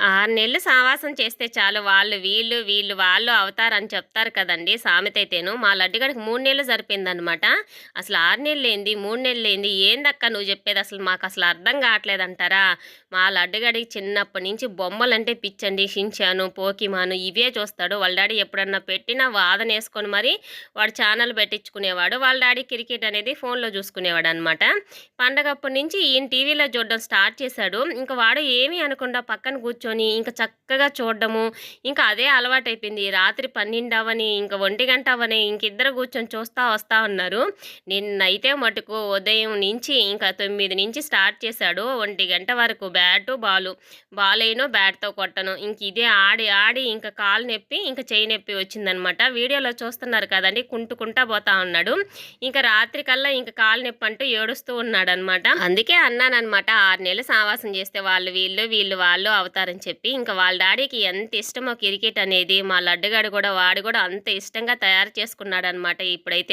6 నెలలు సావాసం చేస్తే చాలు వాళ్ళు వీళ్ళు, వీళ్ళు వాళ్ళు అవుతారని చెప్తారు కదండీ సామెతయితేను. మా లడ్డుగాడికి 3 నెలలు సరిపోయిందనమాట. అసలు 6 నెలలేంది, 3 నెలలేంది, ఏందక్కా నువ్వు చెప్పేది అసలు మాకసలు అర్థం కావట్లేదంటారా? మా లడ్డుగాడికి చిన్నప్పటి నుంచి బొమ్మలంటే పిచ్చండి. 'షిన్‌చాను', 'పోకీమాన్' ఇవే చూస్తాడు. వాళ్ళ డాడీ ఎప్పుడన్నా పెట్టినా వాదనేసుకొని మరి వాడు ఛానల్ పెట్టించుకునేవాడు. వాళ్ళ డాడీ క్రికెట్ అనేది ఫోన్‌లో చూసుకునేవాడనమాట. పండగప్పటి నుంచి ఈయన టీవీలో చూడడం స్టార్ట్ చేశాడు. ఇంక వాడు ఏమీ అనకుండా పక్కన కూర్చొని ఇంక చక్కగా చూడడము, ఇంకా అదే అలవాటైపోయింది. రాత్రి 12 అవ్వని, ఇంక 1 అవ్వని ఇంకిద్దరు కూర్చొని చూస్తా వస్తా ఉన్నారు. నిన్నైతే మటుకు ఉదయం నుంచి ఇంకా 9 నుంచి స్టార్ట్ చేశాడు. 1 వరకు బ్యాటు, బాలు. బాలేయను, బ్యాట్‌తో కొట్టను. ఇంక ఇదే ఆడి ఆడి ఇంక కాలు నొప్పి, ఇంక చెయ్యి నొప్పి వచ్చిందనమాట. వీడియోలో చూస్తున్నారు కదండీ! కుంటుకుంటా పోతా ఉన్నాడు. ఇంక రాత్రి కల్లా ఇంక కాలు నొప్పి అంటూ ఏడుస్తూ ఉన్నాడనమాట. అందుకే అన్నాననమాట 6 నెలలు సావాసం చేస్తే వాళ్ళు వీళ్ళు, వీళ్ళు వాళ్ళు అవుతారని చెప్పి. ఇంక వాళ్ళ డాడీకి ఎంత ఇష్టమో క్రికెట్ అనేది, మా లడ్డుగాడు కూడా వాడు కూడా అంత ఇష్టంగా తయారు చేసుకున్నాడనమాట ఇప్పుడైతే.